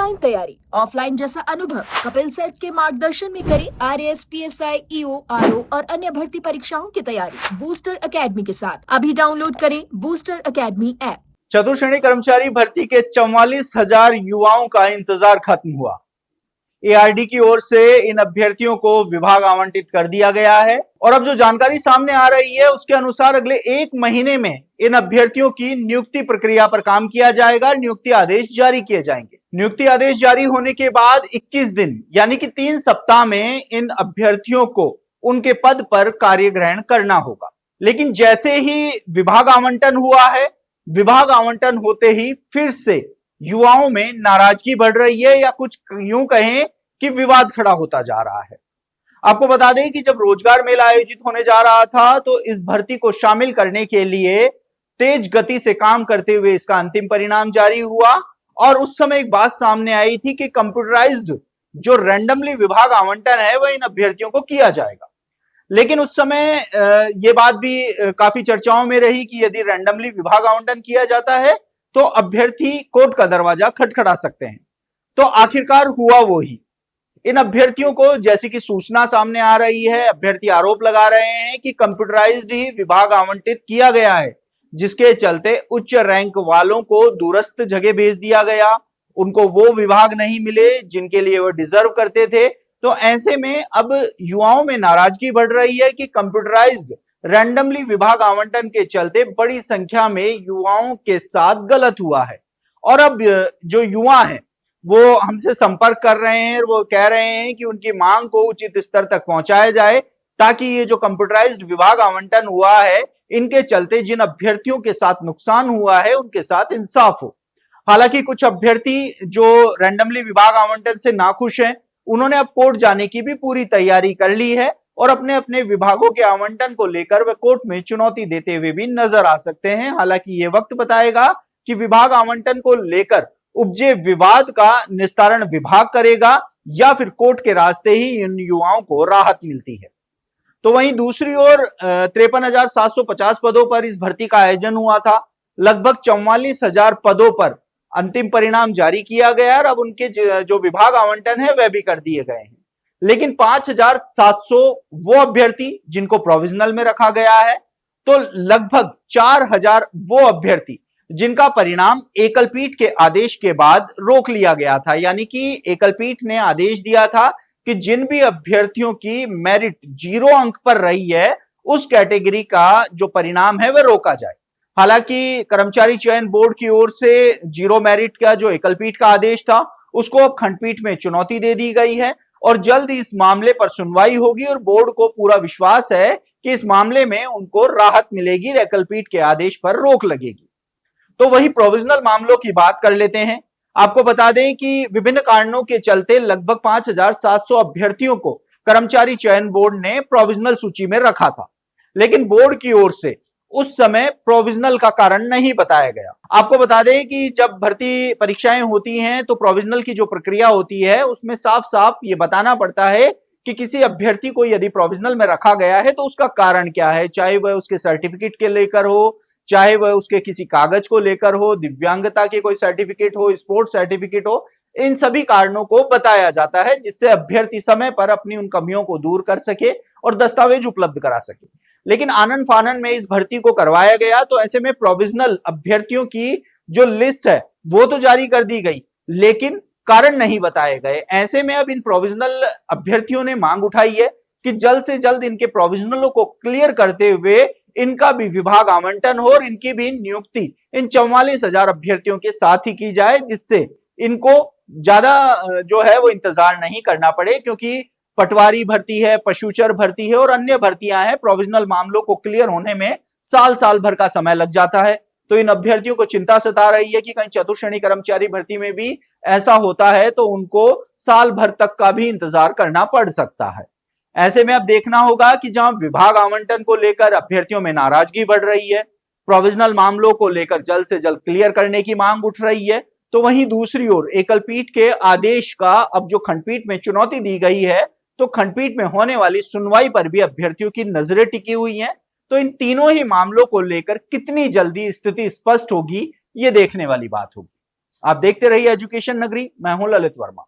Online तैयारी, offline जैसा अनुभव कपिल सेठ के मार्गदर्शन में करें आरएएस, पीएसआई, ईओ, आरओ और अन्य भर्ती परीक्षाओं की तैयारी बूस्टर एकेडमी के साथ। अभी डाउनलोड करें बूस्टर एकेडमी ऐप। चतुर्श्रेणी कर्मचारी भर्ती के 44,000 युवाओं का इंतजार खत्म हुआ। एआरडी की ओर से इन अभ्यर्थियों को विभाग आवंटित कर दिया गया है और अब जो जानकारी सामने आ रही है उसके अनुसार अगले 1 महीने में इन अभ्यर्थियों की नियुक्ति प्रक्रिया पर काम किया जाएगा। नियुक्ति आदेश जारी किए जाएंगे। नियुक्ति आदेश जारी होने के बाद 21 दिन यानी कि 3 सप्ताह में इन अभ्यर्थियों को उनके पद पर कार्य ग्रहण करना होगा। लेकिन जैसे ही विभाग आवंटन हुआ है, विभाग आवंटन होते ही फिर से युवाओं में नाराजगी बढ़ रही है या कुछ यूं कहें कि विवाद खड़ा होता जा रहा है। आपको बता दें कि जब रोजगार मेला आयोजित होने जा रहा था तो इस भर्ती को शामिल करने के लिए तेज गति से काम करते हुए इसका अंतिम परिणाम जारी हुआ और उस समय एक बात सामने आई थी कि कंप्यूटराइज्ड जो रैंडमली विभाग आवंटन है वह इन अभ्यर्थियों को किया जाएगा। लेकिन उस समय ये बात भी काफी चर्चाओं में रही कि यदि रैंडमली विभाग आवंटन किया जाता है तो अभ्यर्थी कोर्ट का दरवाजा खटखटा सकते हैं। तो आखिरकार हुआ वो ही। इन अभ्यर्थियों को जैसे कि सूचना सामने आ रही है, अभ्यर्थी आरोप लगा रहे हैं कि कंप्यूटराइज्ड ही विभाग आवंटित किया गया है, जिसके चलते उच्च रैंक वालों को दूरस्थ जगह भेज दिया गया। उनको वो विभाग नहीं मिले जिनके लिए वो डिजर्व करते थे। तो ऐसे में अब युवाओं में नाराजगी बढ़ रही है कि कंप्यूटराइज्ड रैंडमली विभाग आवंटन के चलते बड़ी संख्या में युवाओं के साथ गलत हुआ है। और अब जो युवा हैं वो हमसे संपर्क कर रहे हैं और वो कह रहे हैं कि उनकी मांग को उचित स्तर तक पहुंचाया जाए ताकि ये जो कंप्यूटराइज्ड विभाग आवंटन हुआ है इनके चलते जिन अभ्यर्थियों के साथ नुकसान हुआ है उनके साथ इंसाफ हो। हालांकि कुछ अभ्यर्थी जो रैंडमली विभाग आवंटन से नाखुश हैं, उन्होंने अब कोर्ट जाने की भी पूरी तैयारी कर ली है और अपने अपने विभागों के आवंटन को लेकर वे कोर्ट में चुनौती देते हुए भी नजर आ सकते हैं। हालांकि ये वक्त बताएगा कि विभाग आवंटन को लेकर उपजे विवाद का निस्तारण विभाग करेगा या फिर कोर्ट के रास्ते ही इन युवाओं को राहत मिलती है। तो वहीं दूसरी ओर 53,750 पदों पर इस भर्ती का आयोजन हुआ था। लगभग 44,000 पदों पर अंतिम परिणाम जारी किया गया और अब उनके जो विभाग आवंटन है वह भी कर दिए गए हैं। लेकिन 5,700 वो अभ्यर्थी जिनको प्रोविजनल में रखा गया है, तो लगभग 4,000 वो अभ्यर्थी जिनका परिणाम एकलपीठ के आदेश के बाद रोक लिया गया था। यानी कि एकलपीठ ने आदेश दिया था कि जिन भी अभ्यर्थियों की मेरिट 0 अंक पर रही है उस कैटेगरी का जो परिणाम है वह रोका जाए। हालांकि कर्मचारी चयन बोर्ड की ओर से 0 मेरिट का जो एकलपीठ का आदेश था उसको अब खंडपीठ में चुनौती दे दी गई है और जल्द इस मामले पर सुनवाई होगी और बोर्ड को पूरा विश्वास है कि इस मामले में उनको राहत मिलेगी, एकलपीठ के आदेश पर रोक लगेगी। तो वही प्रोविजनल मामलों की बात कर लेते हैं। आपको बता दें कि विभिन्न कारणों के चलते लगभग 5,700 अभ्यर्थियों को कर्मचारी चयन बोर्ड ने प्रोविजनल सूची में रखा था, लेकिन बोर्ड की ओर से उस समय प्रोविजनल का कारण नहीं बताया गया। आपको बता दें कि जब भर्ती परीक्षाएं होती हैं तो प्रोविजनल की जो प्रक्रिया होती है उसमें साफ साफ ये बताना पड़ता है कि किसी अभ्यर्थी को यदि प्रोविजनल में रखा गया है तो उसका कारण क्या है, चाहे वह उसके सर्टिफिकेट के लेकर हो, चाहे वह उसके किसी कागज को लेकर हो, दिव्यांगता के कोई सर्टिफिकेट हो, स्पोर्ट्स सर्टिफिकेट हो, इन सभी कारणों को बताया जाता है जिससे अभ्यर्थी समय पर अपनी उन कमियों को दूर कर सके और दस्तावेज उपलब्ध करा सके। लेकिन आनन फानन में इस भर्ती को करवाया गया तो ऐसे में प्रोविजनल अभ्यर्थियों की जो लिस्ट है वो तो जारी कर दी गई लेकिन कारण नहीं बताए गए। ऐसे में अब इन प्रोविजनल अभ्यर्थियों ने मांग उठाई है कि जल्द से जल्द इनके प्रोविजनलों को क्लियर करते हुए इनका भी विभाग आवंटन हो और इनकी भी नियुक्ति इन 44,000 अभ्यर्थियों के साथ ही की जाए, जिससे इनको ज्यादा जो है वो इंतजार नहीं करना पड़े, क्योंकि पटवारी भर्ती है, पशुचर भर्ती है और अन्य भर्तियां हैं। प्रोविजनल मामलों को क्लियर होने में साल साल भर का समय लग जाता है। तो इन अभ्यर्थियों को चिंता सता रही है कि कहीं चतुर्श्रेणी कर्मचारी भर्ती में भी ऐसा होता है तो उनको साल भर तक का भी इंतजार करना पड़ सकता है। ऐसे में अब देखना होगा कि जहां विभाग आवंटन को लेकर अभ्यर्थियों में नाराजगी बढ़ रही है, प्रोविजनल मामलों को लेकर जल्द से जल्द क्लियर करने की मांग उठ रही है, तो वहीं दूसरी ओर एकलपीठ के आदेश का अब जो खंडपीठ में चुनौती दी गई है तो खंडपीठ में होने वाली सुनवाई पर भी अभ्यर्थियों की नजरें टिकी हुई हैं। तो इन तीनों ही मामलों को लेकर कितनी जल्दी स्थिति स्पष्ट होगी ये देखने वाली बात होगी। आप देखते रहिए एजुकेशन नगरी। मैं हूं ललित वर्मा।